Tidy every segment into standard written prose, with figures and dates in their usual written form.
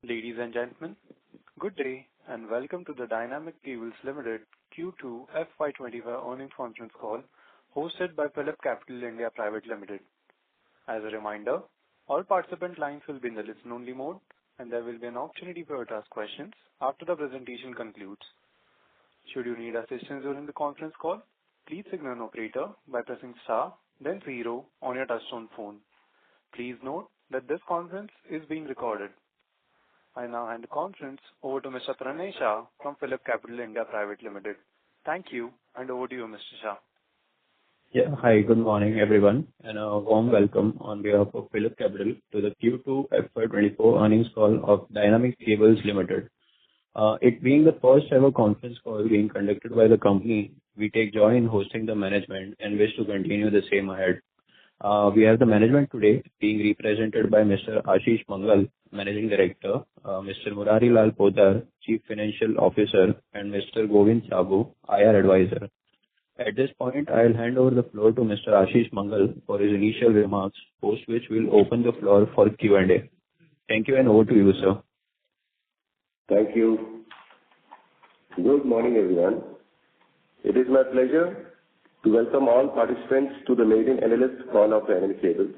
Ladies and gentlemen, good day and welcome to the Dynamic Cables Limited Q2 FY’25 earnings conference call hosted by PhillipCapital India Private Limited. As a reminder, all participant lines will be in the listen-only mode and there will be an opportunity for you to ask questions after the presentation concludes. Should you need assistance during the conference call, please signal an operator by pressing star, then 0 on your touchtone phone. Please note that this conference is being recorded. I now hand the conference over to Mr. Pranay Shah from PhillipCapital India Private Limited. Thank you, and over to you, Mr. Shah. Yeah, hi, good morning, everyone, and a warm welcome on behalf of PhillipCapital to the Q2 FY'24 earnings call of Dynamic Cables Limited. It being the first ever conference call being conducted by the company, we take joy in hosting the management and wish to continue the same ahead. We have the management today being represented by Mr. Ashish Mangal, Managing Director, Mr. Murari Lal Poddar, Chief Financial Officer, and Mr. Govind Sabu, IR Advisor. At this point, I'll hand over the floor to Mr. Ashish Mangal for his initial remarks, post which we'll open the floor for Q&A. Thank you, and over to you, sir. Thank you. Good morning, everyone. It is my pleasure to welcome all participants to the maiden analyst call of Dynamic Cables.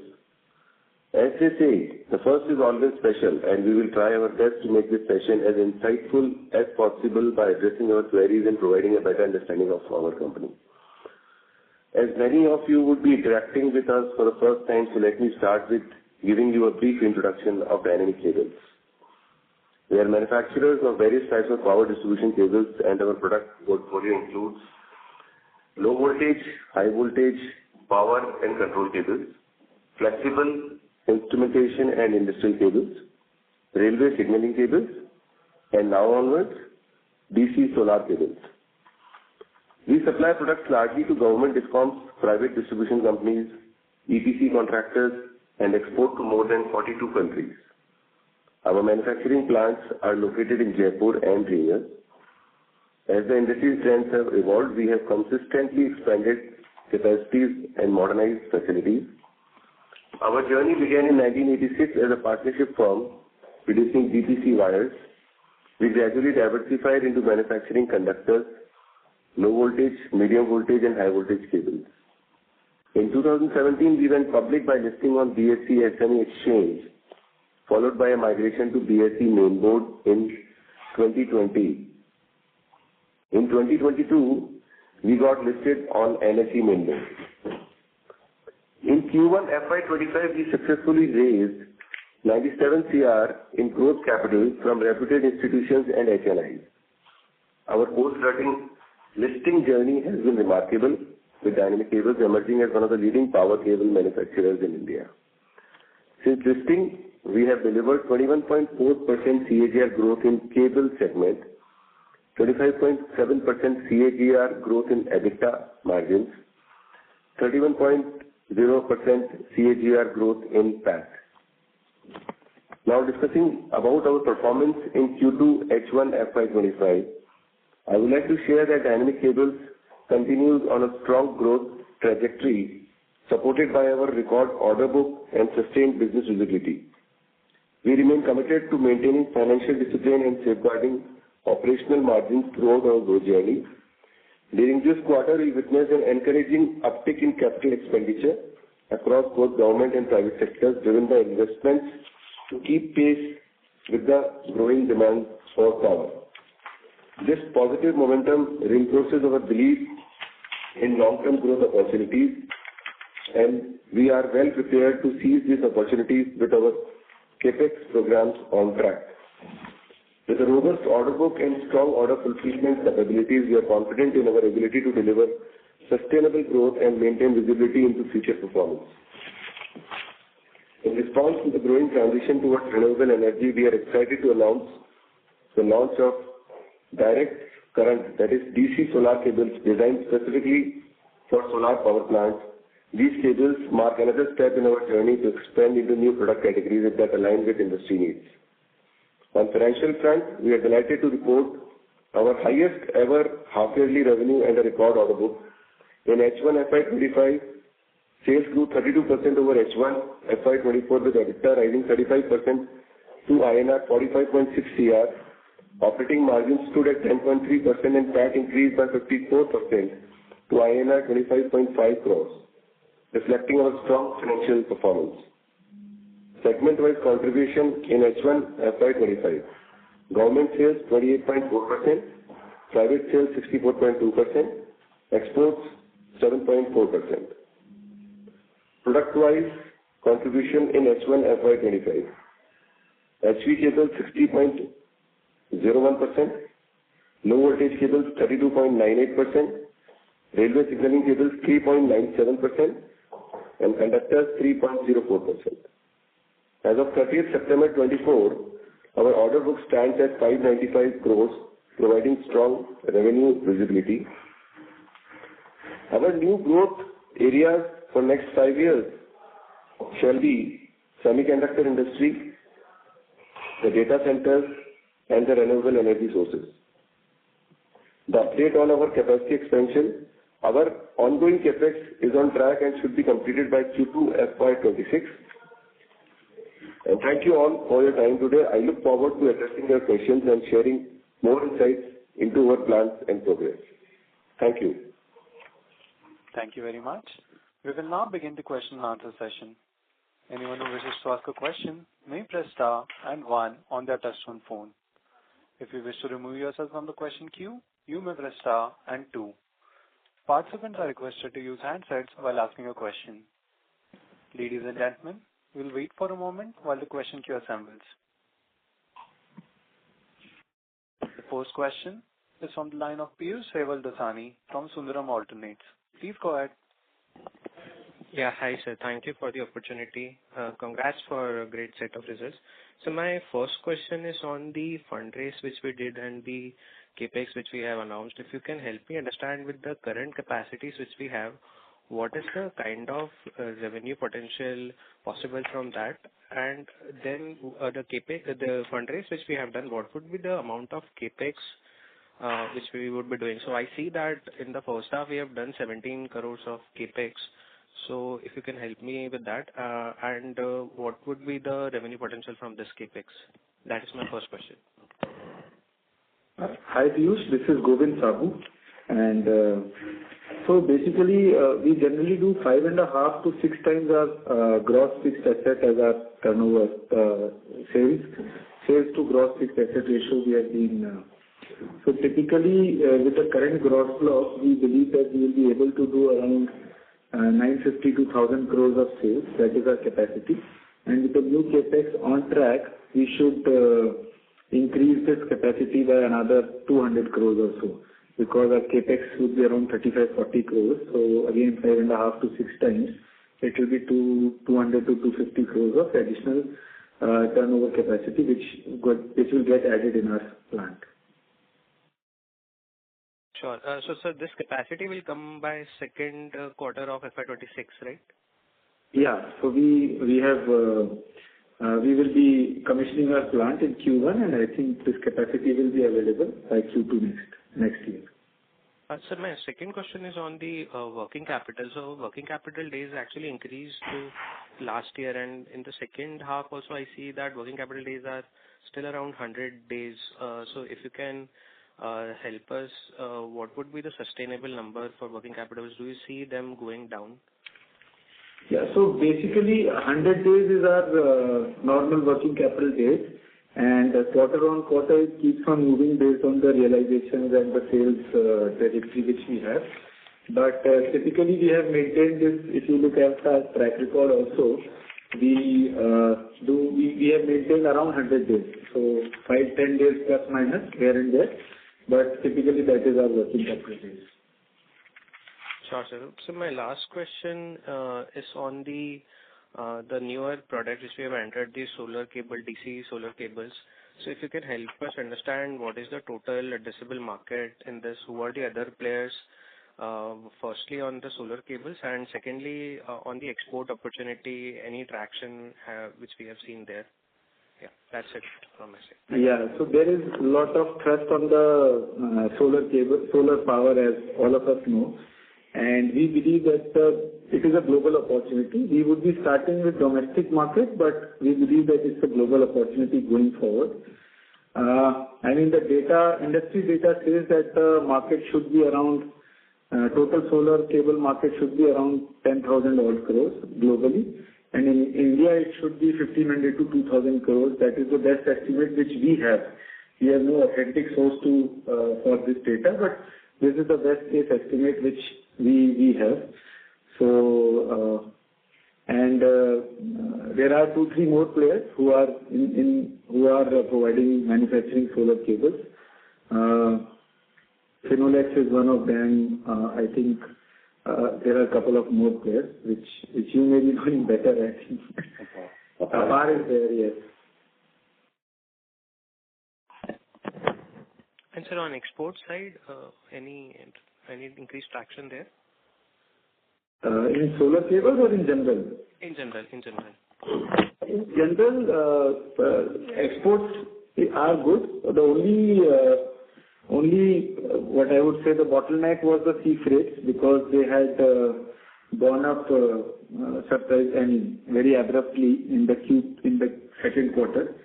As they say, the first is always special, and we will try our best to make this session as insightful as possible by addressing your queries and providing a better understanding of our company. As many of you would be interacting with us for the first time, so let me start with giving you a brief introduction of Dynamic Cables. We are manufacturers of various types of power distribution cables, and our product portfolio includes low voltage, high voltage, power and control cables, flexible instrumentation and industrial cables, railway signaling cables, and now onwards, DC solar cables. We supply products largely to government discoms, private distribution companies, EPC contractors, and export to more than 42 countries. Our manufacturing plants are located in Jaipur and Riyadh. As the industry trends have evolved, we have consistently expanded capacities and modernized facilities. Our journey began in 1986 as a partnership firm producing DPC wires. We gradually diversified into manufacturing conductors, low voltage, medium voltage and high voltage cables. In 2017, we went public by listing on BSE SME Exchange, followed by a migration to BSE Mainboard in 2020. In 2022, we got listed on NSE Mainboard. In Q1 FY'25, we successfully raised 97 CR in growth capital from reputed institutions and HNIs. Our post-listing journey has been remarkable, with Dynamic Cables emerging as one of the leading power cable manufacturers in India. Since listing, we have delivered 21.4% CAGR growth in cable segment, 25.7% CAGR growth in EBITDA margins, 31.0% CAGR growth in PAT. Now discussing about our performance in Q2 H1 FY'25, I would like to share that Dynamic Cables continues on a strong growth trajectory supported by our record order book and sustained business visibility. We remain committed to maintaining financial discipline and safeguarding operational margins throughout our growth journey. During this quarter, we witnessed an encouraging uptick in capital expenditure across both government and private sectors, driven by investments to keep pace with the growing demand for power. This positive momentum reinforces our belief in long-term growth opportunities, and we are well prepared to seize these opportunities with our CAPEX programs on track. With a robust order book and strong order fulfillment capabilities, we are confident in our ability to deliver sustainable growth and maintain visibility into future performance. In response to the growing transition towards renewable energy, we are excited to announce the launch of direct current, that is DC solar cables designed specifically for solar power plants. These cables mark another step in our journey to expand into new product categories that align with industry needs. On financial front, we are delighted to report our highest ever half-yearly revenue and a record order book. In H1 FY'25, sales grew 32% over H1 FY'24 with EBITDA rising 35% to INR 45.6 crore. Operating margins stood at 10.3% and PAT increased by 54% to INR 25.5 crores, reflecting our strong financial performance. Segment-wise contribution in H1 FY'25. Government sales 28.4%, private sales 64.2%, exports 7.4%. Product-wise contribution in H1 FY'25. HV cables 60.01%, low voltage cables 32.98%, railway signaling cables 3.97%, and conductors 3.04%. As of 30th September 24, our order book stands at 595 crores, providing strong revenue visibility. Our new growth areas for next 5 years shall be semiconductor industry, the data centers, and the renewable energy sources. The update on our capacity expansion. Our ongoing capex is on track and should be completed by Q2 FY'26. And thank you all for your time today. I look forward to addressing your questions and sharing more insights into our plans and progress. Thank you. Thank you very much. We will now begin the question and answer session. Anyone who wishes to ask a question may press star and 1 on their touchtone phone. If you wish to remove yourself from the question queue, you may press star and 2. Participants are requested to use handsets while asking a question. Ladies and gentlemen, we will wait for a moment while the question queue assembles. The first question is from the line of Piyush Dasani from Sundaram Alternates. Please go ahead. Yeah, hi sir. Thank you for the opportunity. Congrats for a great set of results. So my first question is on the fundraise which we did and the capex which we have announced. If you can help me understand with the current capacities which we have, what is the kind of revenue potential possible from that? And then the fundraise which we have done, what would be the amount of capex which we would be doing? So I see that in the first half we have done 17 crores of capex. So if you can help me with that, and what would be the revenue potential from this capex? That is my first question. Hi Piyush, this is Govind Sabu, and so basically we generally do 5.5 to 6 times our gross fixed asset as our turnover. Sales to gross fixed asset ratio we have been. So typically with the current gross block, we believe that we will be able to do around 950 to 1,000 crores of sales. That is our capacity. And with the new capex on track, we should increase this capacity by another 200 crores or so, because our capex would be around 35-40 crores. So again, 5.5 to 6 times, it will be 200 to 250 crores of additional turnover capacity, which will get added in our plant. Sure. So this capacity will come by second quarter of FY'26, right? Yeah. So we will be commissioning our plant in Q1, and I think this capacity will be available by Q2 next year. Sir, my second question is on the working capital. So working capital days actually increased to last year, and in the second half also I see that working capital days are still around 100 days. So if you can help us, what would be the sustainable number for working capital? Do you see them going down? Yeah, so basically 100 days is our normal working capital days, and quarter on quarter it keeps on moving based on the realizations and the sales trajectory which we have. But typically we have maintained this. If you look at our track record also, we have maintained around 100 days. So 5-10 days plus minus here and there, but typically that is our working capital days. Sure, sir. So my last question is on the newer product which we have entered, the solar cable, DC solar cables. So if you can help us understand what is the total addressable market in this, who are the other players, firstly on the solar cables, and secondly on the export opportunity, any traction which we have seen there? Yeah, that's it from my side. Yeah, so there is a lot of thrust on the solar power, as all of us know. And we believe that the it is a global opportunity. We would be starting with domestic market, but we believe that it's a global opportunity going forward. I mean, the data, industry data says that the market should be around, total solar cable market should be around 10,000 odd crores globally. And in India, it should be 1,500 to 2,000 crores. That is the best estimate which we have. We have no authentic source to for this data, but this is the best case estimate which we have. So, there are 2-3 more players who are providing manufacturing solar cables. Finolex is one of them. I think there are a couple of more players which you may be knowing better, I think. Apar is there, yes. And sir, on export side, any increased traction there? In solar cables or in general? In general. In general, exports are good. The only what I would say the bottleneck was the sea freights, because they had gone up very abruptly in the second quarter,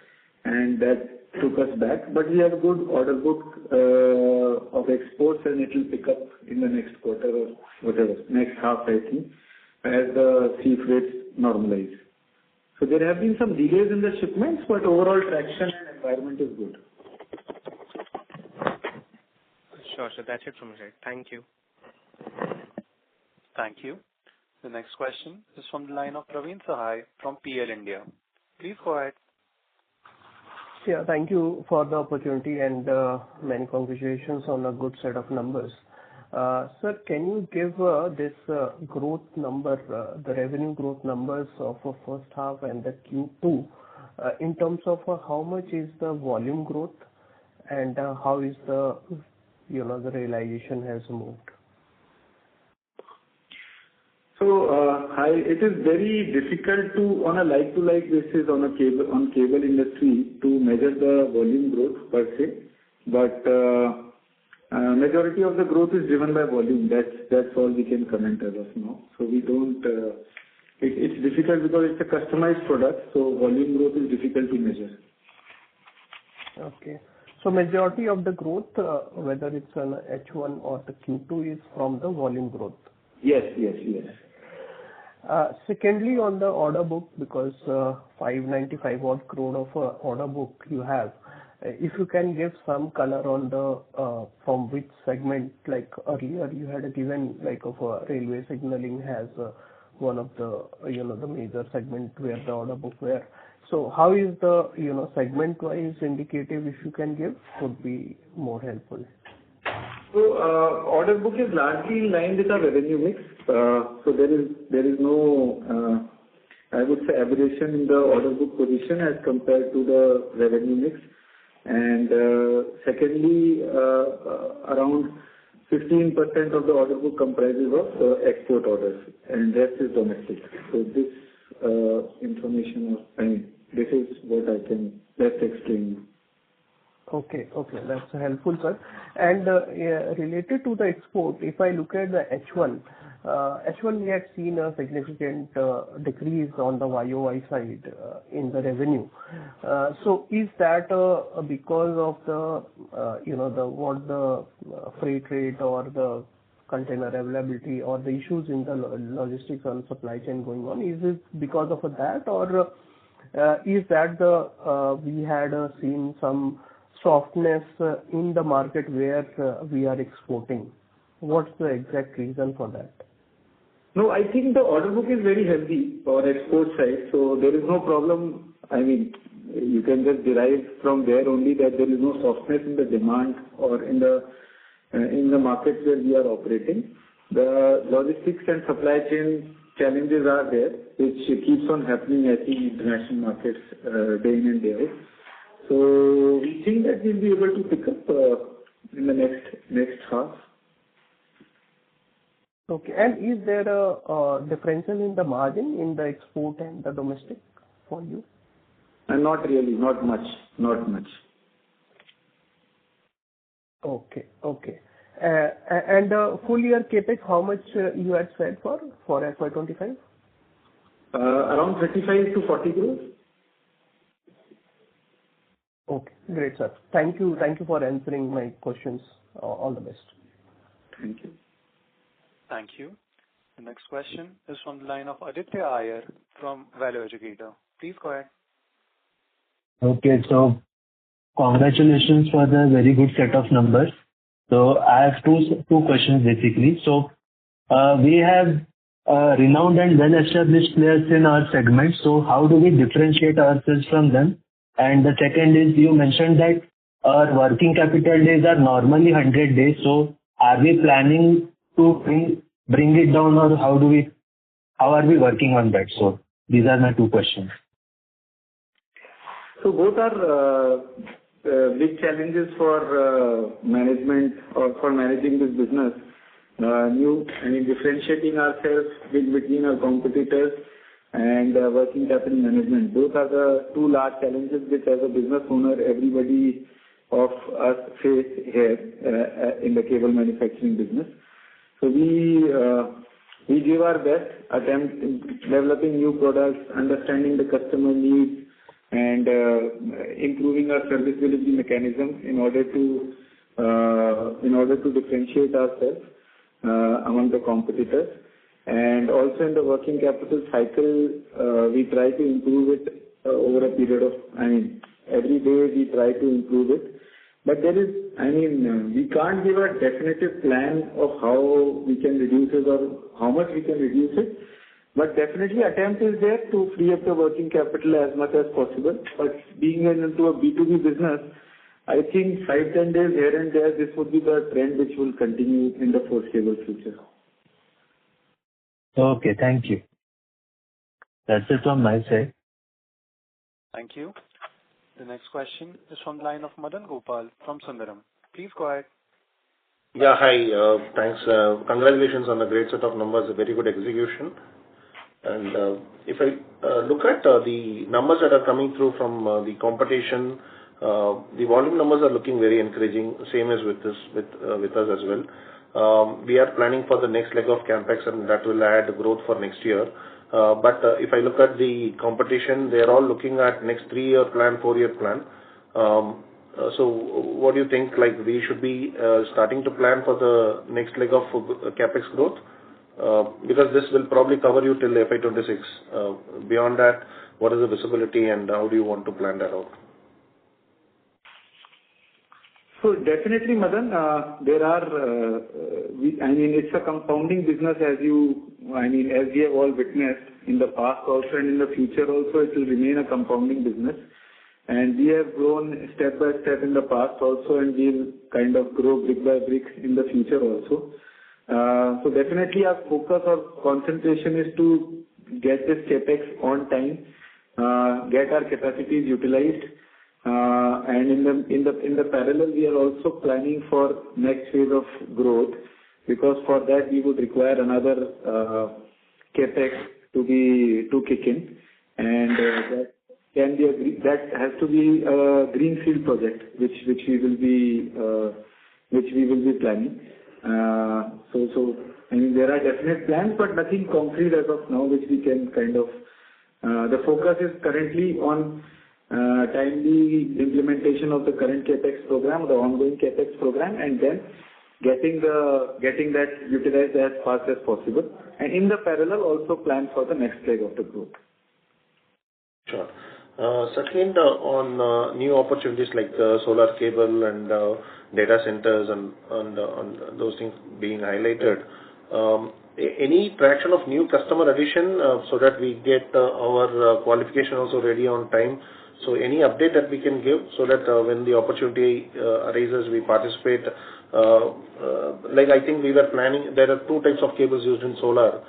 and that took us back. But we have a good order book of exports, and it will pick up in the next quarter or whatever, next half, I think, as the sea freights normalize. So there have been some delays in the shipments, but overall traction and environment is good. Sure, so that's it from my side. Thank you. Thank you. The next question is from the line of Praveen Sahai from PL India. Please go ahead. Yeah, thank you for the opportunity, and many congratulations on a good set of numbers. Sir, can you give this growth number, the revenue growth numbers of first half and the Q2, in terms of how much is the volume growth and how is the the realization has moved? So, it is very difficult to, on a like-to-like basis, on cable industry, to measure the volume growth per se. But majority of the growth is driven by volume. That's all we can comment as of now. So we don't. It's difficult because it's a customized product, so volume growth is difficult to measure. Okay. So majority of the growth, whether it's an H1 or the Q2, is from the volume growth. Yes. Secondly, on the order book, because 595 odd crore of order book you have, if you can give some color on the from which segment, like earlier you had given like of railway signaling has one of the the major segment where the order book were. So how is the segment wise indicative, if you can give, would be more helpful. So order book is largely in line with our revenue mix. So there is no I would say aberration in the order book position as compared to the revenue mix. And secondly, around 15% of the order book comprises of export orders, and rest is domestic. So this information, this is what I can best explain. Okay, that's helpful, sir. And related to the export, if I look at the H1 we had seen a significant decrease on the YOY side in the revenue. So is that because of the the freight rate or the container availability or the issues in the logistics and supply chain going on? Is it because of that, or is that we had seen some softness in the market where we are exporting? What's the exact reason for that? No, I think the order book is very healthy for export side, so there is no problem. I mean, you can just derive from there only that there is no softness in the demand or in the markets where we are operating. The logistics and supply chain challenges are there, which keeps on happening, I think, in international markets day in and day out. So we think that we'll be able to pick up in the next half. Okay. And is there a differential in the margin in the export and the domestic for you? Not really, not much. Okay. And full year CapEx, how much you had said for FY'25? Around 35 to 40 crores. Okay, great, sir. Thank you for answering my questions. All the best. Thank you. Thank you. The next question is from the line of Aditya Iyer from Value Educator. Please go ahead. Okay, so congratulations for the very good set of numbers. So I have two questions basically. So we have renowned and well-established players in our segment. So how do we differentiate ourselves from them? And the second is, you mentioned that our working capital days are normally 100 days. So are we planning to bring it down, or how are we working on that? So these are my two questions. So both are big challenges for management or for managing this business. Differentiating ourselves between our competitors and working capital management. Both are the two large challenges which, as a business owner, everybody of us face here in the cable manufacturing business. So we give our best attempt in developing new products, understanding the customer needs, and improving our service delivery mechanism in order to differentiate ourselves among the competitors. And also in the working capital cycle, we try to improve it over a period of, every day we try to improve it. But there is, we can't give a definitive plan of how we can reduce it or how much we can reduce it. But definitely attempt is there to free up the working capital as much as possible. But being into a B2B business, I think 5-10 days here and there, this would be the trend which will continue in the foreseeable future. Okay, thank you. That's it from my side. Thank you. The next question is from the line of Madan Gopal from Sundaram. Please go ahead. Yeah, hi. Thanks. Congratulations on the great set of numbers, a very good execution. And if I look at the numbers that are coming through from the competition, the volume numbers are looking very encouraging, same as with us as well. We are planning for the next leg of capex, and that will add growth for next year. But if I look at the competition, they are all looking at next 3-year plan, 4-year plan. So what do you think? Like, we should be starting to plan for the next leg of capex growth? Because this will probably cover you till FY'26. Beyond that, what is the visibility and how do you want to plan that out? So definitely, Madan, there are, it's a compounding business as we have all witnessed in the past also, and in the future also, it will remain a compounding business. And we have grown step by step in the past also, and we'll kind of grow brick by brick in the future also. So definitely our focus or concentration is to get this capex on time, get our capacities utilized. And in the parallel, we are also planning for next phase of growth, because for that we would require another capex to kick in, and that has to be a greenfield project, which we will be planning. So there are definite plans, but nothing concrete as of now, which we can kind of. The focus is currently on timely implementation of the current capex program, the ongoing capex program, and then getting that utilized as fast as possible, and in the parallel also plan for the next leg of the growth. Sure. Second, on new opportunities like solar cable and data centers and on those things being highlighted, any traction of new customer addition so that we get our qualification also ready on time? So any update that we can give so that when the opportunity arises, we participate? Like I think we were planning, there are 2 types of cables used in solar.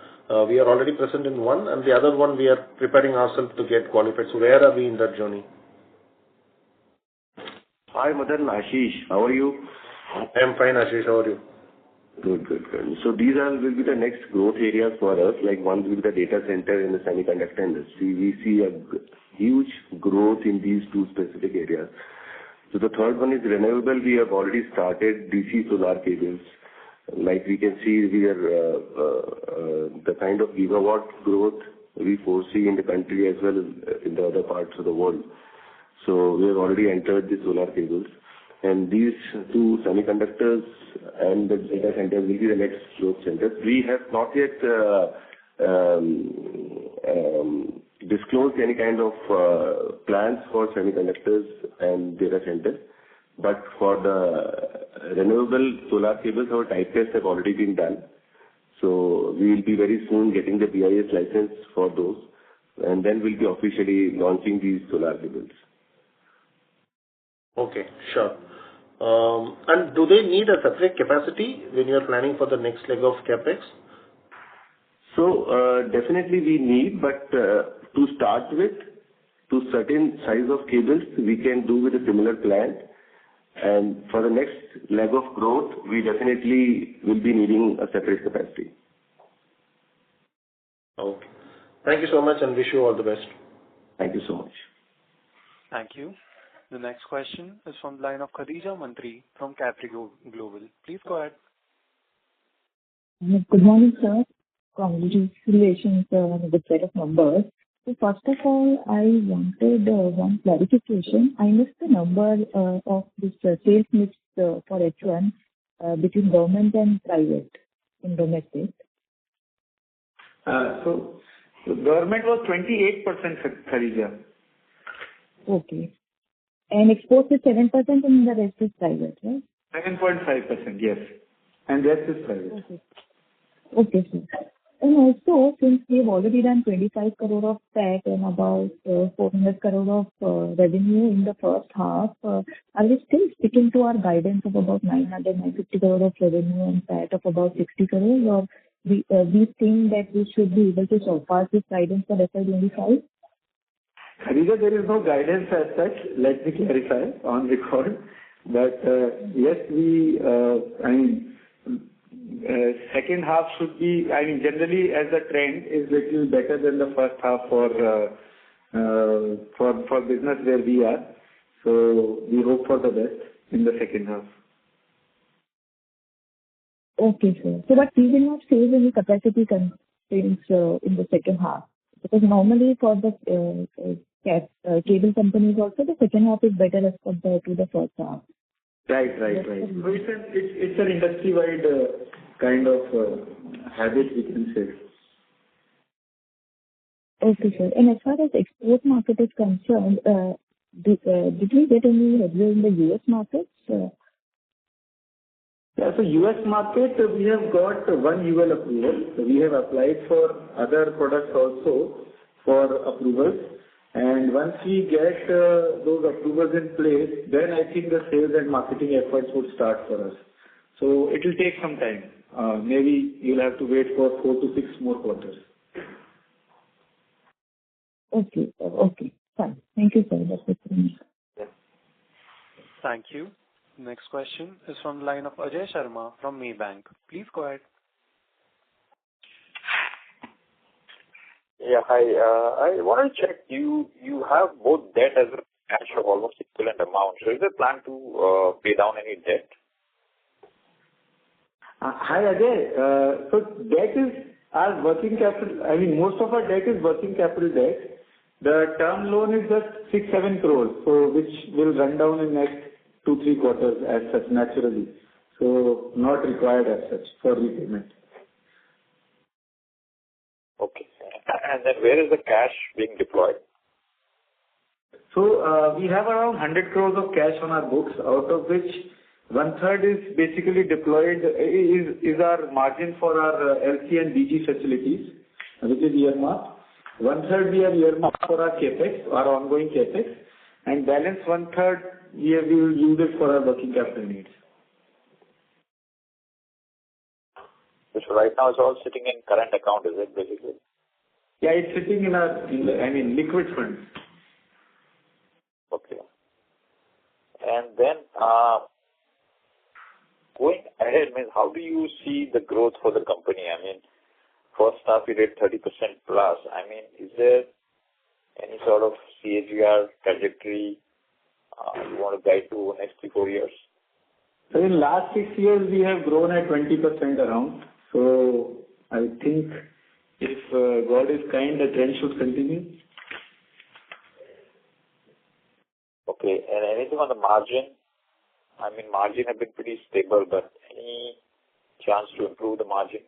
We are already present in one, and the other one we are preparing ourselves to get qualified. So where are we in that journey? Hi, Madan, Ashish. How are you? I am fine, Ashish. How are you? Good. So these will be the next growth areas for us. Like one will be the data center in the semiconductor industry. We see a huge growth in these 2 specific areas. So the third one is renewable. We have already started DC solar cables. Like we can see, we are the kind of gigawatt growth we foresee in the country as well as in the other parts of the world. So we have already entered the solar cables, and these two semiconductors and the data centers will be the next growth centers. We have not yet disclosed any kind of plans for semiconductors and data centers, but for the renewable solar cables, our type tests have already been done. So we will be very soon getting the BIS license for those, and then we'll be officially launching these solar cables. Okay, sure. And do they need a separate capacity when you are planning for the next leg of capex? So definitely we need, but to start with, to certain size of cables, we can do with a similar plant. And for the next leg of growth, we definitely will be needing a separate capacity. Okay. Thank you so much and wish you all the best. Thank you so much. Thank you. The next question is from the line of Khadija Mantri from Capri Global. Please go ahead. Good morning, sir. Congratulations on the set of numbers. So first of all, I wanted one clarification. I missed the number of this sales mix for H1 between government and private in domestic. So government was 28%, Khadija. Okay. And exports is 7% and the rest is private, right? 7.5%, yes. And rest is private. Okay. Okay, sir. And also, since we have already done 25 crore of PAT and about 400 crore of revenue in the first half, are we still sticking to our guidance of about 950 crore of revenue and PAT of about 60 crore, or we think that we should be able to surpass this guidance for FY'25? Khadija, there is no guidance as such. Let me clarify on record. But yes, second half should be, generally as the trend is little better than the first half for business where we are. So we hope for the best in the second half. Okay, sir. So but we will not face any capacity constraints in the second half, because normally for the cable companies also the second half is better as compared to the first half. Right. So it's an industry-wide kind of habit, we can say. Okay, sir. And as far as export market is concerned, did we get any headway in the US markets? Yeah, so US market, we have got one UL approval. So we have applied for other products also for approvals. And once we get those approvals in place, then I think the sales and marketing efforts would start for us. So it will take some time. Maybe you'll have to wait for 4 to 6 more quarters. Okay, fine. Thank you, sir. That's it from me. Yeah. Thank you. Next question is from the line of Ajay Sharma from Maybank. Please go ahead. Yeah, hi. I want to check, you have both debt as well as cash of almost equivalent amount. So is there a plan to pay down any debt? Hi, Ajay. So debt is our working capital. Most of our debt is working capital debt. The term loan is just 6-7 crores, so which will run down in next 2-3 quarters as such naturally. So not required as such for repayment. Okay. And then where is the cash being deployed? So we have around 100 crores of cash on our books, out of which 1/3 is basically deployed, is our margin for our LC and DG facilities, which is earmarked. 1/3 we have earmarked for our capex, our ongoing capex, and balance 1/3 we will use it for our working capital needs. So right now it's all sitting in current account, is it basically? Yeah, it's sitting in our, liquid funds. Okay. And then going ahead, how do you see the growth for the company? First half you did 30% plus. Is there any sort of CAGR trajectory you want to guide to over the next 3-4 years? So in last 6 years, we have grown at 20% around. So I think if God is kind, the trend should continue. Okay. And anything on the margin? I mean, margin have been pretty stable, but any chance to improve the margin?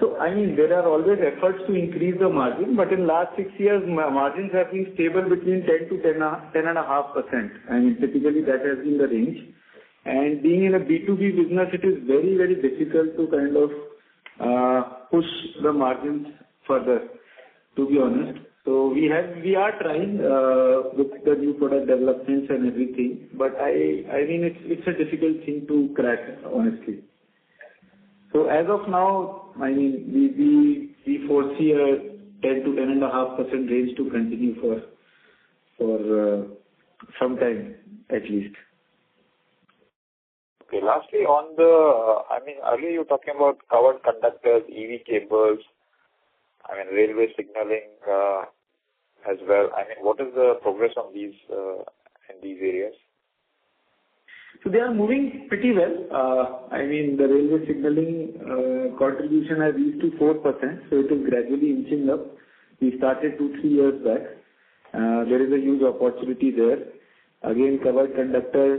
So, I mean, there are always efforts to increase the margin, but in last 6 years, margins have been stable between 10 to 10.5%. I mean, typically that has been the range. And being in a B2B business, it is very, very difficult to kind of push the margins further, to be honest. So we are trying with the new product developments and everything, but I mean, it's a difficult thing to crack, honestly. So as of now, I mean, we foresee a 10 to 10.5% range to continue for some time at least. Okay. Lastly, on the, I mean, earlier you were talking about covered conductors, EV cables, I mean, railway signaling as well. I mean, what is the progress on these in these areas? So they are moving pretty well. I mean, the railway signaling contribution has reached to 4%, so it is gradually inching up. We started 2-3 years back. There is a huge opportunity there. Again, covered conductor,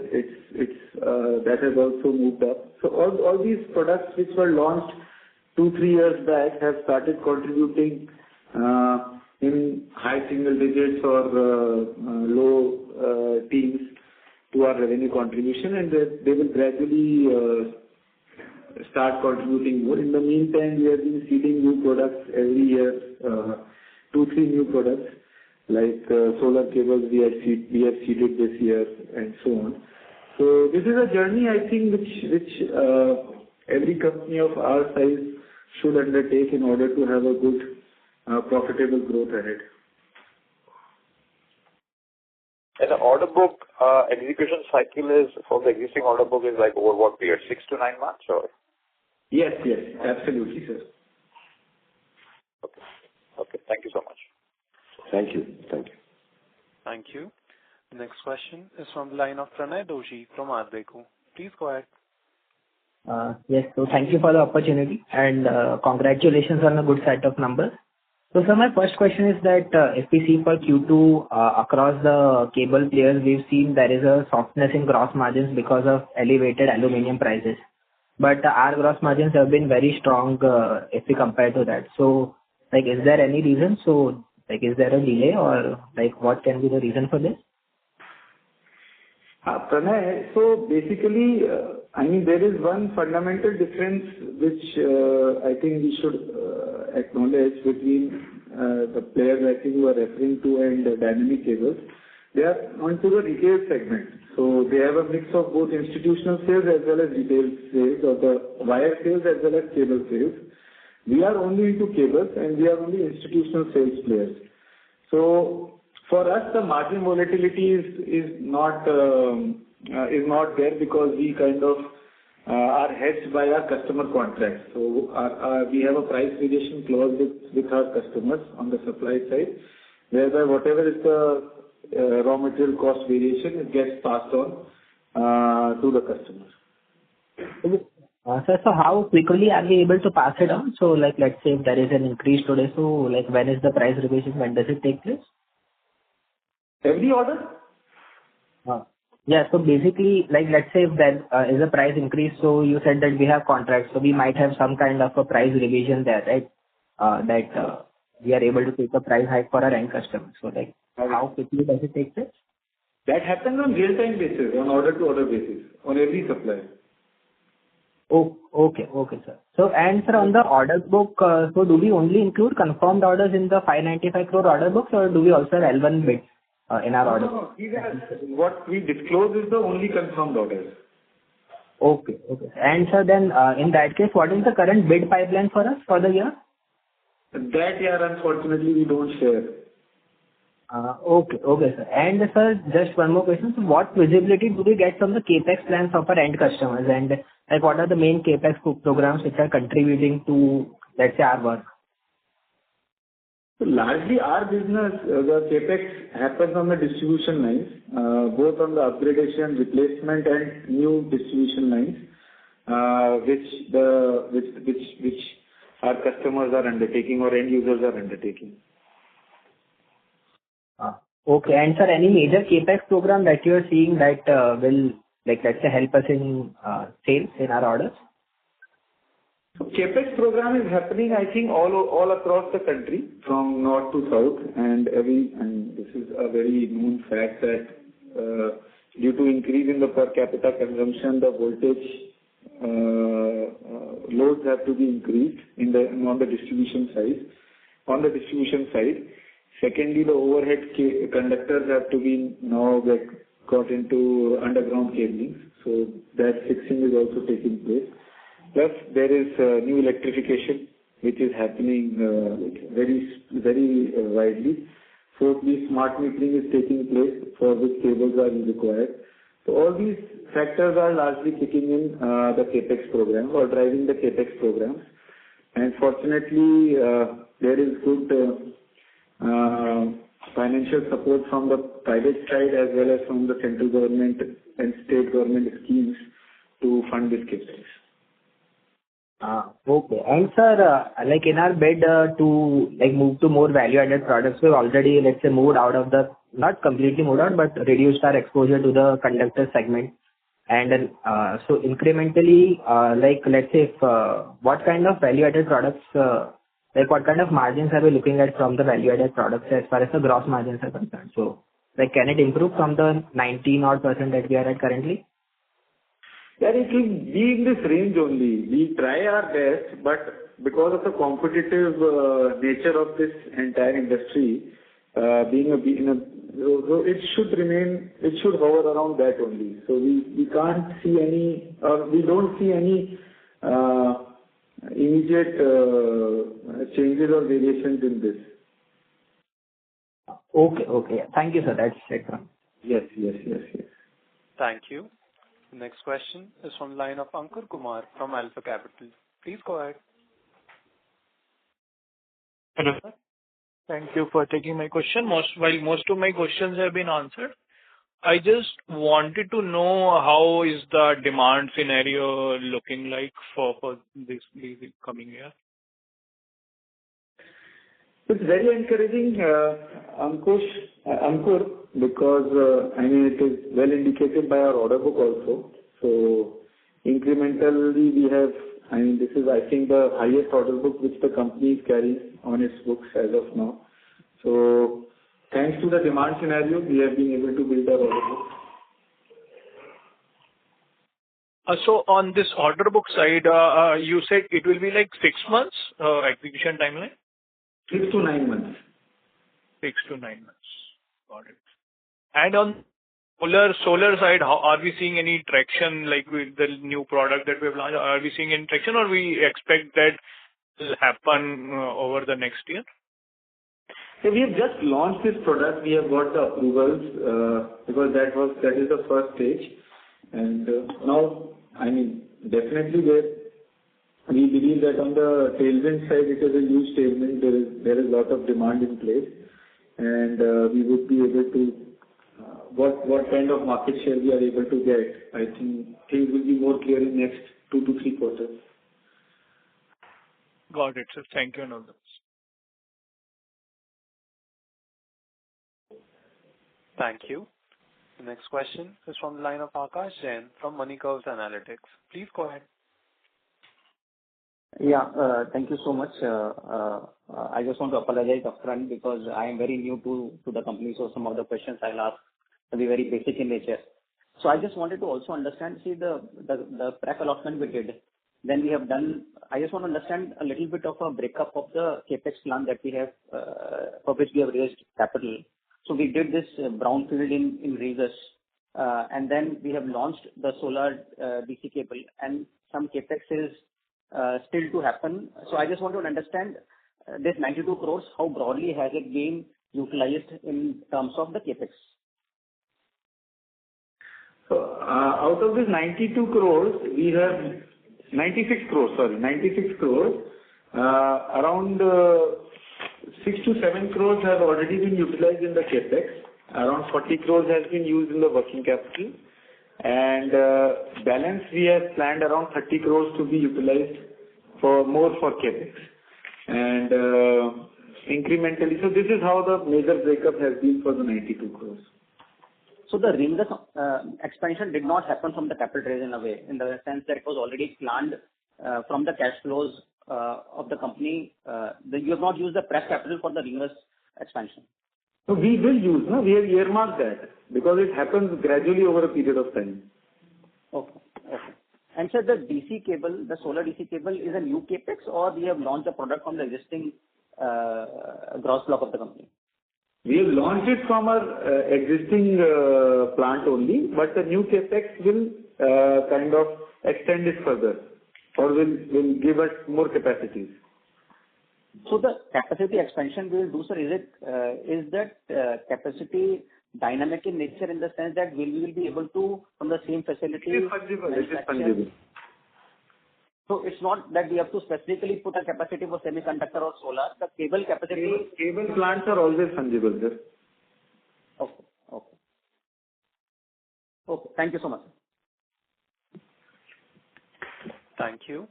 that has also moved up. So all these products which were launched 2-3 years back have started contributing in high single digits or low teens to our revenue contribution, and they will gradually start contributing more. In the meantime, we have been seeding new products every year, 2-3 new products like solar cables we have seeded this year and so on. So this is a journey, I think, which every company of our size should undertake in order to have a good profitable growth ahead. And the order book execution cycle is for the existing order book is like over what period? 6 to 9 months, or? Yes, absolutely, sir. Okay. Thank you so much. Thank you. Thank you. The next question is from the line of Pranay Doshi from Ardeko. Please go ahead. Yes, so thank you for the opportunity and congratulations on a good set of numbers. So sir, my first question is that if we see for Q2 across the cable players, we've seen there is a softness in gross margins because of elevated aluminium prices. But our gross margins have been very strong if we compare to that. So, like, is there any reason? So, like, is there a delay or like what can be the reason for this? Pranay, so basically, I mean, there is one fundamental difference which I think we should acknowledge between the players I think you are referring to and dynamic cables. They are onto the retail segment. So they have a mix of both institutional sales as well as retail sales, or the wire sales as well as cable sales. We are only into cables and we are only institutional sales players. So for us, the margin volatility is not there because we kind of are hedged by our customer contracts. So we have a price variation clause with our customers on the supply side, whereby whatever is the raw material cost variation, it gets passed on to the customers. Sir, so how quickly are we able to pass it on? So, like, let's say if there is an increase today, so like when is the price revision? When does it take place? Every order? Yeah. So basically, like, let's say if there is a price increase, so you said that we have contracts, so we might have some kind of a price revision there, right? That we are able to take a price hike for our end customers. So, like, how quickly does it take place? That happens on real-time basis, on order-to-order basis, on every supplier. Oh, okay, sir. So, and sir, on the order book, so do we only include confirmed orders in the 595 crore order books, or do we also have L1 bids in our order book? No. What we disclose is the only confirmed orders. Okay. And sir, then in that case, what is the current bid pipeline for us for the year? That year, unfortunately, we don't share. Okay, sir. And sir, just one more question. So what visibility do we get from the capex plans of our end customers, and like what are the main capex programs which are contributing to, let's say, our work? So largely our business, the CapEx happens on the distribution lines, both on the upgradation, replacement and new distribution lines, which our customers are undertaking or end users are undertaking. Okay. And sir, any major CapEx program that you are seeing that will, like, let's say, help us in sales in our orders? So CapEx program is happening, I think, all across the country, from north to south, and this is a very known fact that due to increase in the per capita consumption, the voltage loads have to be increased on the distribution side. Secondly, the overhead conductors have to be now got into underground cabling, so that fixing is also taking place. Plus, there is new electrification, which is happening very widely. Fourthly, smart metering is taking place, for which cables are required. So all these factors are largely kicking in the CapEx program or driving the CapEx programs. And fortunately, there is good financial support from the private side as well as from the central government and state government schemes to fund this CapEx. Okay. And sir, like in our bid to like move to more value-added products, we've already, let's say, moved out of the, not completely moved out, but reduced our exposure to the conductor segment. And so incrementally, like let's say, what kind of value-added products, like what kind of margins are we looking at from the value-added products as far as the gross margins are concerned? So, like, can it improve from the 19% that we are at currently? Yeah, it will be in this range only. We try our best, but because of the competitive nature of this entire industry, it should hover around that only. So we can't see any, or we don't see any immediate changes or variations in this. Okay. Thank you, sir. That's it. Yes. Thank you. The next question is from the line of Ankur Kumar from Alpha Capital. Please go ahead. Hello, sir. Thank you for taking my question. While most of my questions have been answered, I just wanted to know how is the demand scenario looking like for this coming year? It's very encouraging, Ankur, because it is well indicated by our order book also. So incrementally we have, this is, I think, the highest order book which the company is carrying on its books as of now. So thanks to the demand scenario, we have been able to build our order book. So on this order book side, you said it will be like 6 months execution timeline? 6 to 9 months. 6 to 9 months. Got it. And on solar side, are we seeing any traction, like with the new product that we have launched? Are we seeing any traction, or we expect that will happen over the next year? So we have just launched this product. We have got the approvals because that is the first stage. And now, definitely we believe that on the tailwind side, it is a huge tailwind. There is a lot of demand in place, and we would be able to what kind of market share we are able to get. I think things will be more clear in next 2 to 3 quarters. Got it, sir. Thank you and all those. Thank you. The next question is from the line of Akash Jain from Money Curves Analytics. Please go ahead. Yeah, thank you so much. I just want to apologize upfront because I am very new to the company, so some of the questions I'll ask will be very basic in nature. So I just wanted to also understand, the prep allotment we did, then we have done, I just want to understand a little bit of a breakup of the CapEx plan that we have, for which we have raised capital. So we did this brownfield in Regis, and then we have launched the solar DC cable, and some CapEx is still to happen. So I just want to understand this 92 crores, how broadly has it been utilized in terms of the CapEx? So out of this 92 crores, we have 96 crores, around 6 to 7 crores have already been utilized in the CapEx. Around 40 crores has been used in the working capital. And balance we have planned around 30 crores to be utilized for CapEx. And incrementally, so this is how the major breakup has been for the 92 crores. So the ring expansion did not happen from the capital raise in a way, in the sense that it was already planned from the cash flows of the company. You have not used the press capital for the ring expansion. So we will use, no? We have earmarked that because it happens gradually over a period of time. Okay. And sir, the DC cable, the solar DC cable is a new capex, or we have launched the product from the existing gross block of the company? We have launched it from our existing plant only, but the new capex will kind of extend it further, or will give us more capacities. So the capacity expansion we will do, sir, is that capacity dynamic in nature, in the sense that we will be able to, from the same facility? It is fungible. So it's not that we have to specifically put a capacity for semiconductor or solar. The cable capacity. Cable plants are always fungible, sir. Okay. Thank you so much. Thank you.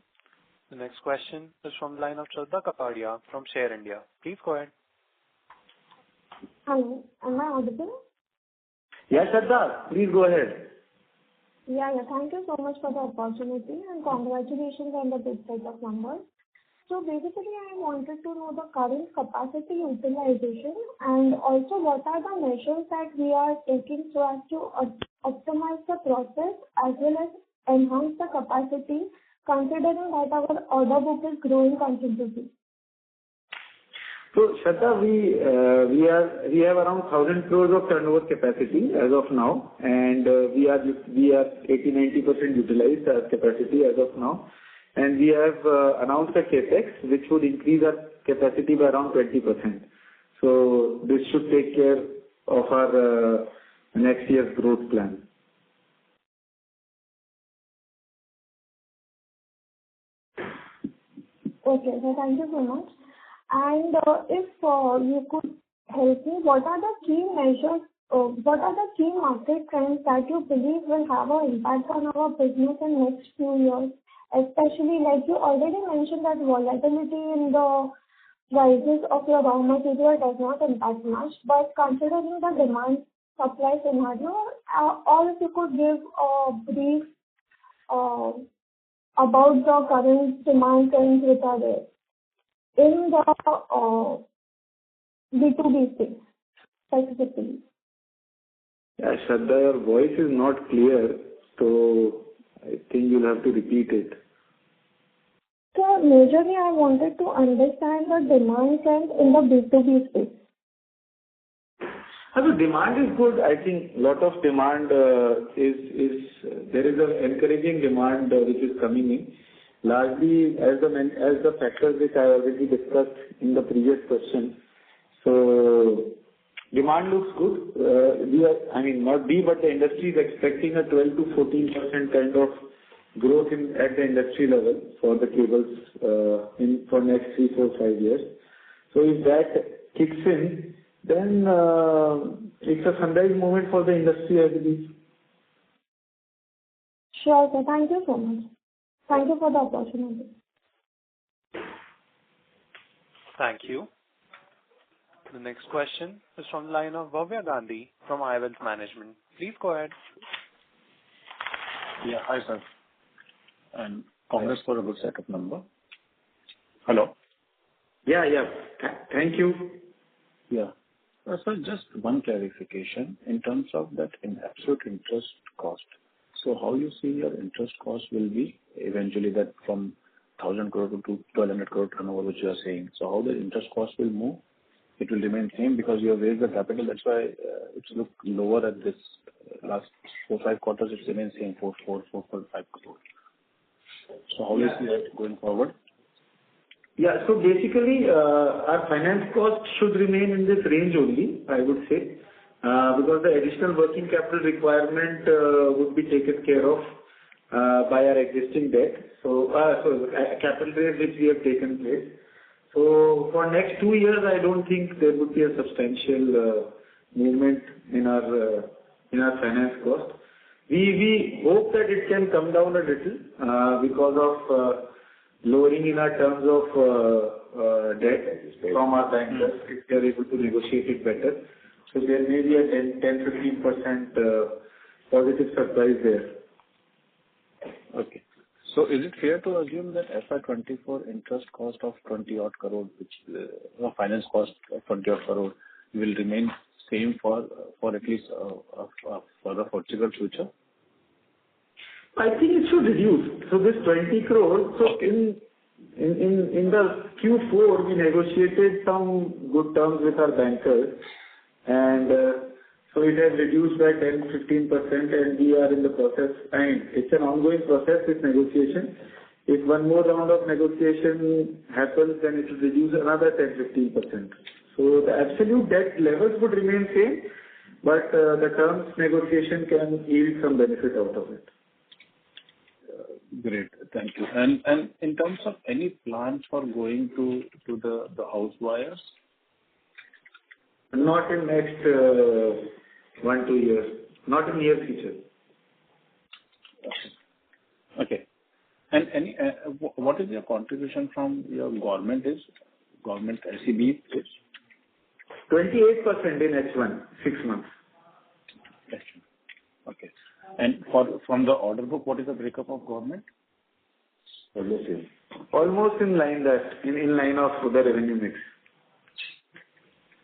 The next question is from the line of Shraddha Kapadia from Share India. Please go ahead. Hello, am I audible? Yes, Shraddha, please go ahead. Yeah. Thank you so much for the opportunity and congratulations on the good set of numbers. So basically, I wanted to know the current capacity utilization and also what are the measures that we are taking so as to optimize the process as well as enhance the capacity, considering that our order book is growing considerably. So, Shraddha, we have around 1,000 crores of turnover capacity as of now, and we are 80-90% utilized as capacity as of now, and we have announced a capex which would increase our capacity by around 20%. So this should take care of our next year's growth plan. Okay, so thank you so much. And if you could help me, what are the key measures, what are the key market trends that you believe will have an impact on our business in next few years? Especially, like you already mentioned, that volatility in the prices of your raw material does not impact much, but considering the demand supply scenario, or if you could give a brief about the current demand trends which are there in the B2B space specifically. Yeah, Shraddha, your voice is not clear, so I think you'll have to repeat it. So majorly I wanted to understand the demand trend in the B2B space. The demand is good. I think a lot of demand there is an encouraging demand which is coming in. Largely as the factors which I already discussed in the previous question. So demand looks good. But the industry is expecting a 12 to 14% kind of growth at the industry level for the cables for next 3, 4, 5 years. So if that kicks in, then it's a sunrise moment for the industry, I believe. Sure, sir. Thank you so much. Thank you for the opportunity. Thank you. The next question is from the line of Bhavya Gandhi from iWealth Management. Please go ahead. Yeah, hi sir. And congrats for a good set of numbers. Hello? Yeah. Thank you. Yeah. Sir, just one clarification in terms of that in absolute interest cost. So how you see your interest cost will be eventually that from 1,000 crore to 1,200 crore turnover, which you are saying. So how the interest cost will move? It will remain same because you have raised the capital. That's why it's look lower at this last 4-5 quarters. It remains same 4.5 crore. So how you see that going forward? Yeah. So basically, our finance cost should remain in this range only, I would say, because the additional working capital requirement would be taken care of by our existing debt. So capital raise which we have taken place. So for next 2 years, I don't think there would be a substantial movement in our finance cost. We hope that it can come down a little because of lowering in our terms of debt from our bankers, if they are able to negotiate it better. So there may be a 10-15% positive surprise there. Okay. So is it fair to assume that FY'24 interest cost of 20-odd crore, which finance cost of 20-odd crore, will remain same for at least for the foreseeable future? I think it should reduce. So this 20 crore, so in the Q4, we negotiated some good terms with our bankers, and so it has reduced by 10-15%, and we are in the process. And it's an ongoing process, this negotiation. If one more round of negotiation happens, then it will reduce another 10-15%. So the absolute debt levels would remain same, but the terms negotiation can yield some benefit out of it. Great. Thank you. And in terms of any plans for going to the house wires? Not in next 1-2 years. Not in near future. Okay. And any what is your contribution from your government SEB is? 28% in H1, 6 months. Okay. And from the order book, what is the breakup of government? Almost in line of the revenue mix.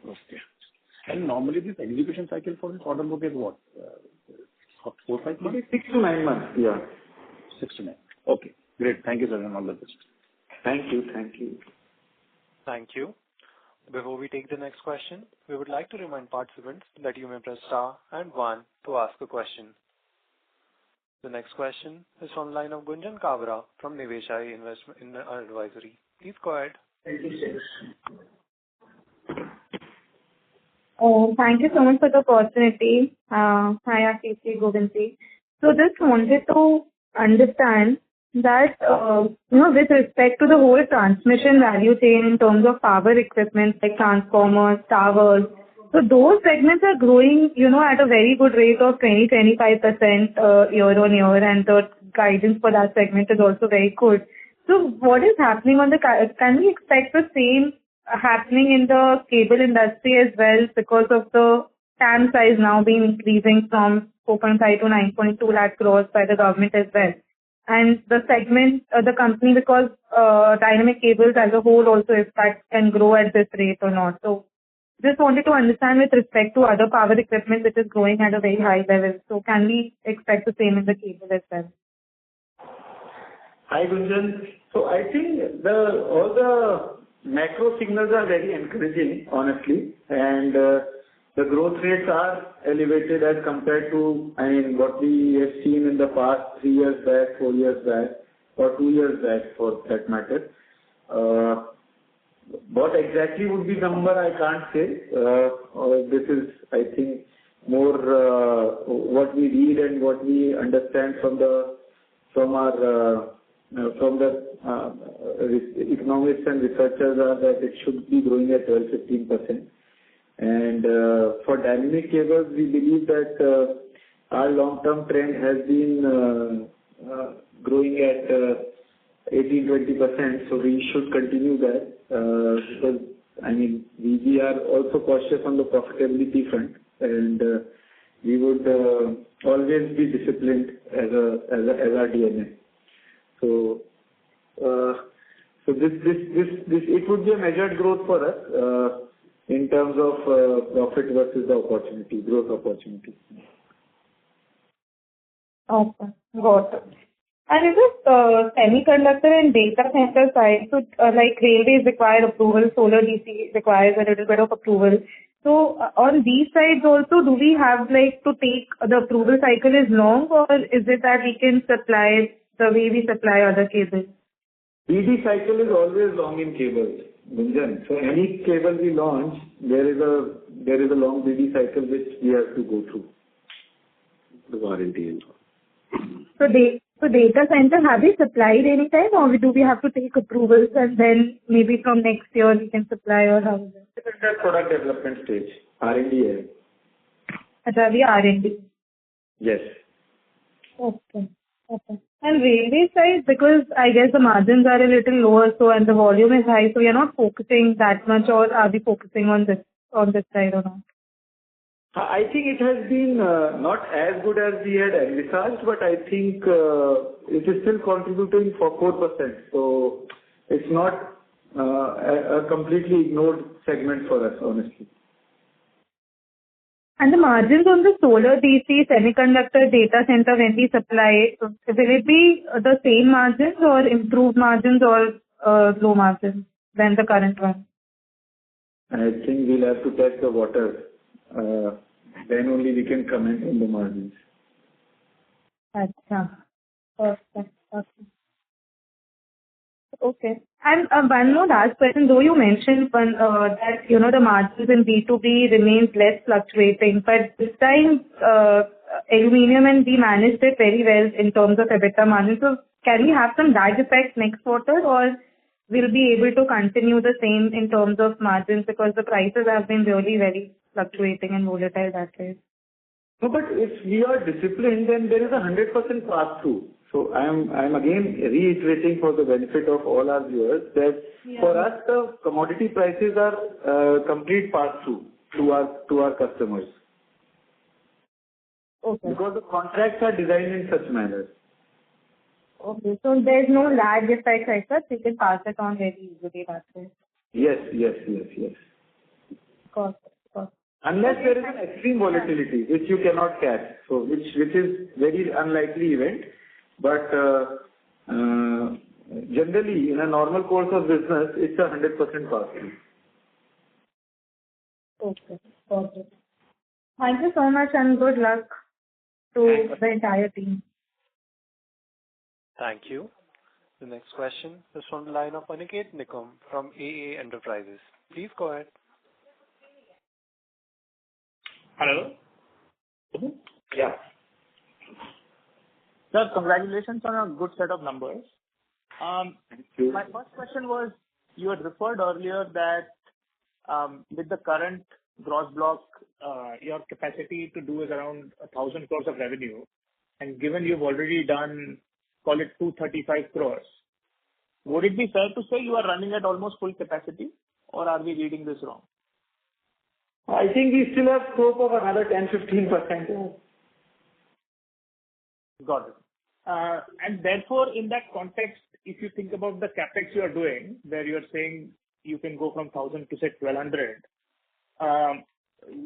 Okay. And normally this execution cycle for this order book is what? 4-5 months? 6 to 9 months. Yeah. 6 to 9. Okay. Great. Thank you, sir, and all the best. Thank you. Thank you. Thank you. Before we take the next question, we would like to remind participants that you may press star and 1 to ask a question. The next question is from the line of Gunjan Kabra from Niveshaay Investment Advisory. Please go ahead. Thank you so much for the opportunity. Hi, Ashish, Govindji. So just wanted to understand that, with respect to the whole transmission value chain in terms of power equipment like transformers, towers, so those segments are growing, at a very good rate of 20-25% year on year, and the guidance for that segment is also very good. So what is happening can we expect the same happening in the cable industry as well, because of the TAM size now being increasing from 4.5 to 9.2 lakh crores by the government as well? And the segment, the company, because dynamic cables as a whole also, if that can grow at this rate or not. So just wanted to understand with respect to other power equipment which is growing at a very high level. So can we expect the same in the cable as well? Hi, Gunjan. So I think all the macro signals are very encouraging, honestly, and the growth rates are elevated as compared to, what we have seen in the past 3 years back, 4 years back, or 2 years back for that matter. What exactly would be the number, I can't say. This is, I think, more what we read and what we understand from the economists and researchers are that it should be growing at 12-15%. And for dynamic cables, we believe that our long-term trend has been growing at 18-20%. So we should continue that because we are also cautious on the profitability front, and we would always be disciplined as our DNA. So this it would be a measured growth for us in terms of profit versus the growth opportunity. Okay, got it. And is it semiconductor and data center side, so like railways require approval, solar DC requires a little bit of approval. So on these sides also, do we have to take the approval cycle is long, or is it that we can supply the way we supply other cables? BD cycle is always long in cables, Gunjan. So any cable we launch, there is a long BD cycle which we have to go through. The warranty and all. So So data center, have we supplied any time, or do we have to take approvals and then maybe from next year we can supply, or how is it? It's at that product development stage, R&D area. At the R&D. Yes. Okay. Okay. And railway side, because I guess the margins are a little lower, so and the volume is high, so you're not focusing that much, or are we focusing on this side or not? I think it has been not as good as we had envisaged, but I think it is still contributing for 4%. So it's not a completely ignored segment for us, honestly. And the margins on the solar DC, semiconductor, data center, when we supply, will it be the same margins or improved margins or low margins than the current one? I think we'll have to test the water. Then only we can comment on the margins. Achha. Perfect. Okay. And one more last question. Though you mentioned that the margins in B2B remains less fluctuating, but this time aluminium, and we managed it very well in terms of EBITDA margin. So can we have some lag effect next quarter, or we'll be able to continue the same in terms of margins, because the prices have been really very fluctuating and volatile that way? No, but if we are disciplined, then there is a 100% pass-through. So I am again reiterating for the benefit of all our viewers that for us the commodity prices are complete pass-through to our customers. Okay. Because the contracts are designed in such manner. Okay, so there's no lag effect like that. We can pass it on very easily that way. Yes. Got it. Unless there is an extreme volatility which you cannot catch, so which is very unlikely event. But generally, in a normal course of business, it's a 100% pass-through. Okay, got it. Thank you so much, and good luck to the entire team. Thank you. The next question is from the line of Aniket Nikum from AA Enterprises. Please go ahead. Hello? Yeah. Sir, congratulations on a good set of numbers. Thank you. My first question was, you had referred earlier that with the current gross block, your capacity to do is around 1,000 crores of revenue. And given you've already done, call it 235 crores, would it be fair to say you are running at almost full capacity, or are we reading this wrong? I think we still have scope of another 10-15%. Got it. And therefore, in that context, if you think about the capex you are doing, where you are saying you can go from 1,000 to say 1,200,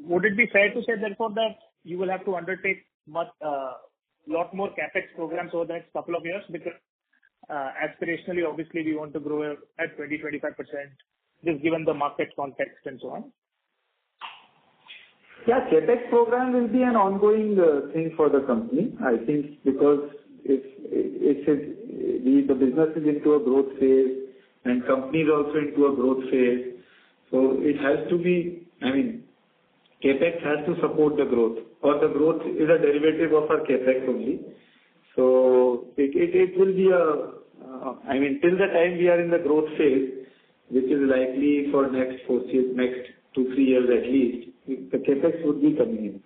would it be fair to say therefore that you will have to undertake lot more capex programs over the next couple of years? Because aspirationally, obviously, we want to grow at 20-25%, just given the market context and so on. Yeah, capex program will be an ongoing thing for the company. I think because the business is into a growth phase and company is also into a growth phase. So it has to be, capex has to support the growth, or the growth is a derivative of our capex only. So it will be till the time we are in the growth phase, which is likely for next 2-3 years at least, the capex would be coming in.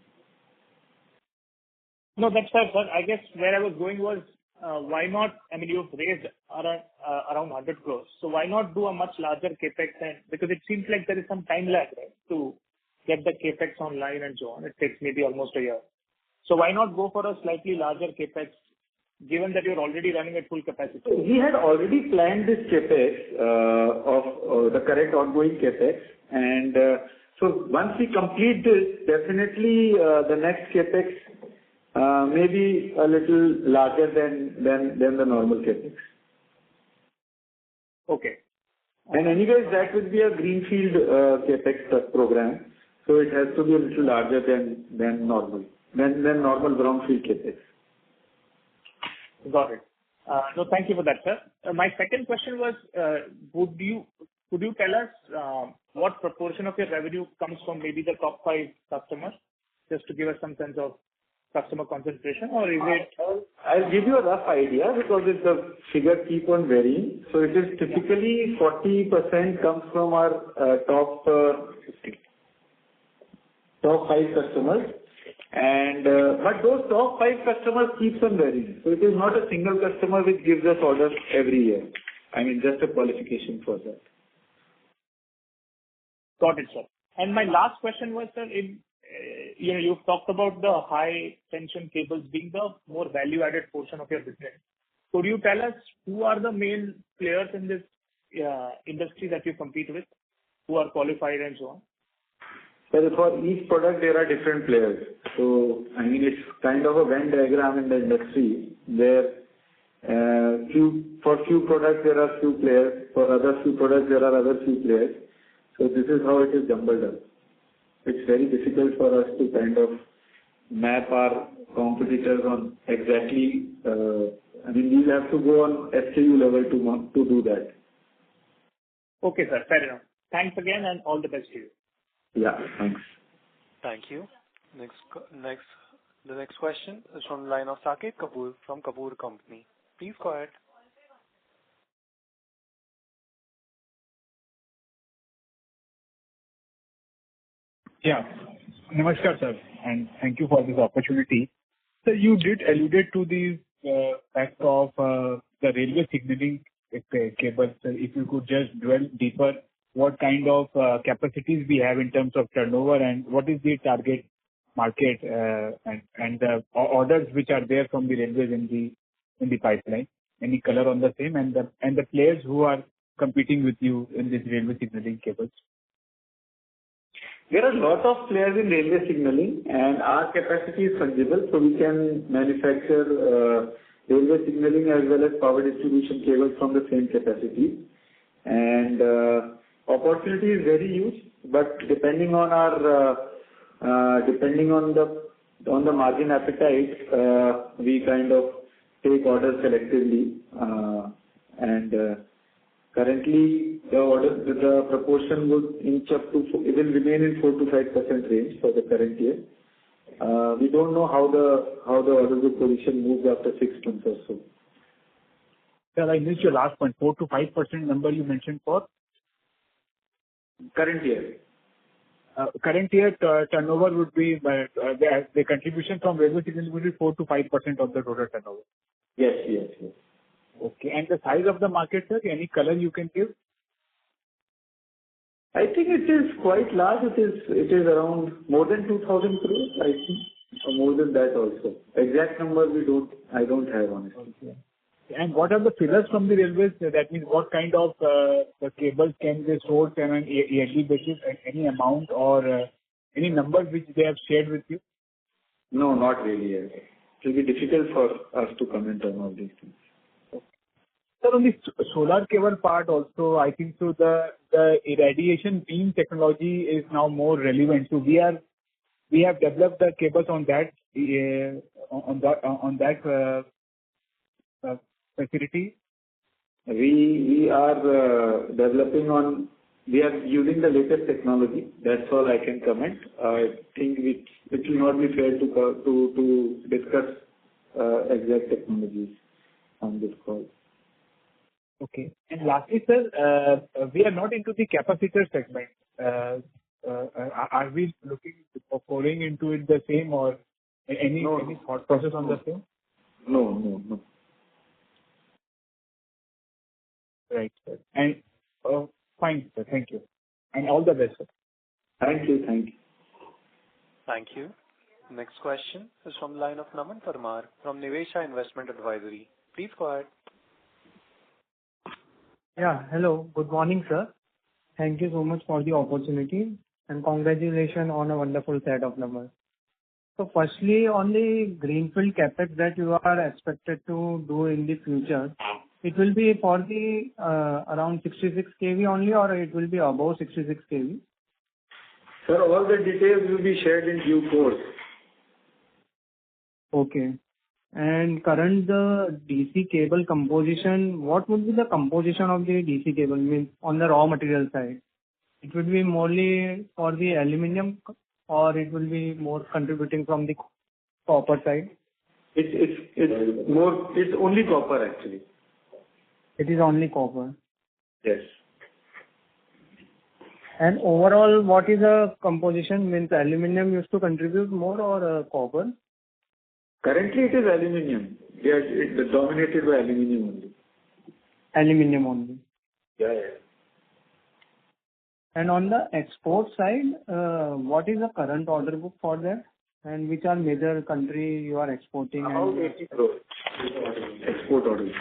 No, that's fair, sir. I guess where I was going was, why not, you've raised around 100 crores. So why not do a much larger capex? Because it seems like there is some time lag, right, to get the capex online and so on. It takes maybe almost a year. So why not go for a slightly larger capex, given that you're already running at full capacity? We had already planned this capex of the current ongoing capex, and so once we complete this, definitely the next capex may be a little larger than the normal capex. Okay. And anyways, that would be a greenfield capex program, so it has to be a little larger than normal brownfield capex. Got it. No, thank you for that, sir. My second question was, could you tell us what proportion of your revenue comes from maybe the top 5 customers, just to give us some sense of customer concentration, or is it? I'll give you a rough idea because the figure keep on varying. So it is typically 40% comes from our top 5 customers, and but those top 5 customers keeps on varying. So it is not a single customer which gives us orders every year. I mean, just a qualification for that. Got it, sir. And my last question was, sir, you've talked about the high tension cables being the more value-added portion of your business. Could you tell us who are the main players in this industry that you compete with, who are qualified and so on? So for each product, there are different players. So, I mean, it's kind of a Venn diagram in the industry where for few products, there are few players. For other few products, there are other few players. So this is how it is jumbled up. It's very difficult for us to kind of map our competitors on exactly, I mean, we'll have to go on SKU level to do that. Okay, sir. Fair enough. Thanks again and all the best to you. Yeah, thanks. Thank you. The next question is from the line of Saket Kapoor from Kapoor Company. Please go ahead. Yeah. Namaskar, sir, and thank you for this opportunity. So you did alluded to the fact of the railway signaling cables. So if you could just dwell deeper, what kind of capacities we have in terms of turnover and what is the target market and the orders which are there from the railways in the pipeline. Any color on the same and the players who are competing with you in this railway signaling cables? There are a lot of players in railway signaling, and our capacity is fungible, so we can manufacture railway signaling as well as power distribution cables from the same capacity. And opportunity is very huge, but depending on the margin appetite, we kind of take orders selectively. Currently, the proportion would inch up to, it will remain in 4 to 5% range for the current year. We don't know how the order book position moves after 6 months or so. Sir, I missed your last point. 4 to 5% number you mentioned for? Current year. Current year turnover would be, the contribution from railway signaling would be 4 to 5% of the total turnover. Yes. Okay. And the size of the market, sir, any color you can give? I think it is quite large. It is around more than 2,000 crores, I think, or more than that also. Exact number I don't have, honestly. Okay. And what are the figures from the railways? That means what kind of the cables can they source on an yearly basis, any amount or any numbers which they have shared with you? No, not really. It will be difficult for us to comment on all these things. Sir, on the solar cable part also, I think so the irradiation beam technology is now more relevant. So we have developed the cables on that facility. We are we are using the latest technology. That's all I can comment. I think it will not be fair to discuss exact technologies on this call. Okay. And lastly, sir, we are not into the capacitor segment. Are we looking for pouring into it the same or any thought process on the same? No. Right, sir. And fine, sir. Thank you. And all the best, sir. Thank you. Thank you. Next question is from the line of Naman Parmar from Nivesha Investment Advisory. Please go ahead. Yeah. Hello. Good morning, sir. Thank you so much for the opportunity and congratulations on a wonderful set of numbers. So firstly, on the greenfield capex that you are expected to do in the future, it will be for the around 66 kV only or it will be above 66 kV? Sir, all the details will be shared in due course. Okay. And current the DC cable composition, what would be the composition of the DC cable means on the raw material side? It would be morely for the aluminum or it will be more contributing from the copper side? It's only copper actually. It is only copper. Yes. And overall, what is the composition? Means aluminum used to contribute more or copper? Currently it is aluminum. It's dominated by aluminum only. Aluminum only. Yeah. And on the export side, what is the current order book for that? And which are major country you are exporting? About 80 crore export orders.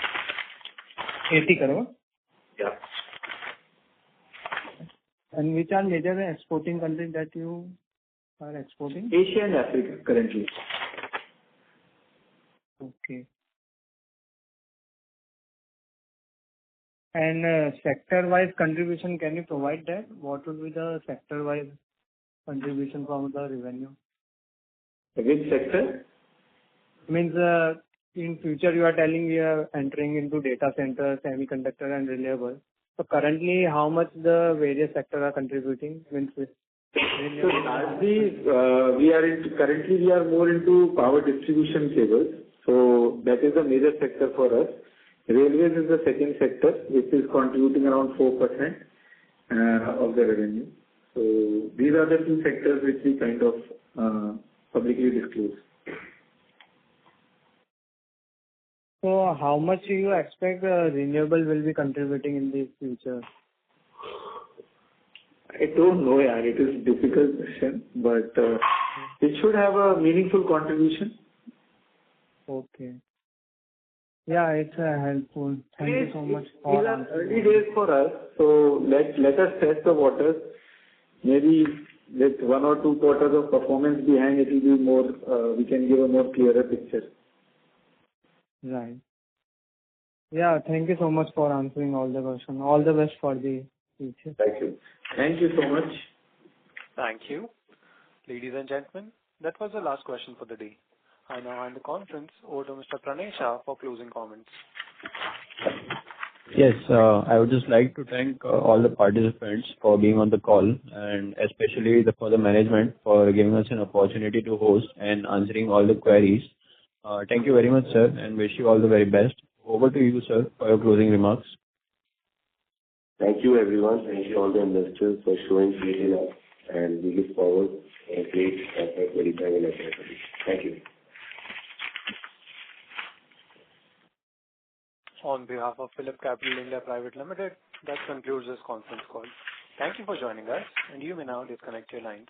80 crore? Yeah. And which are major exporting countries that you are exporting? Asia and Africa currently. Okay. And sector-wise contribution, can you provide that? What would be the sector-wise contribution from the revenue? Which sector? Means in future you are telling we are entering into data center, semiconductor and renewable. So currently how much the various sectors are contributing? Means Largely currently we are more into power distribution cables. So that is a major sector for us. Railways is the second sector, which is contributing around 4% of the revenue. So these are the two sectors which we kind of publicly disclose. So how much do you expect renewable will be contributing in the future? I don't know, yaar. It is a difficult question, but it should have a meaningful contribution. Okay. Yeah, it's helpful. Thank you so much for these are early days for us, so let us test the waters. Maybe with 1 or 2 quarters of performance behind, it will be more. We can give a more clearer picture. Right. Yeah, thank you so much for answering all the questions. All the best for the future. Thank you. Thank you so much. Thank you. Ladies and gentlemen, that was the last question for the day. I now hand the conference over to Mr. Pranay Shah for closing comments. Yes, I would just like to thank all the participants for being on the call, and especially for the management for giving us an opportunity to host and answering all the queries. Thank you very much, sir, and wish you all the very best. Over to you, sir, for your closing remarks. Thank you, everyone. Thank you all the investors for showing faith in us, and we look forward to a great FY'25 and FY'26. Thank you. On behalf of Phillip Capital India Private Limited, that concludes this conference call. Thank you for joining us, and you may now disconnect your lines.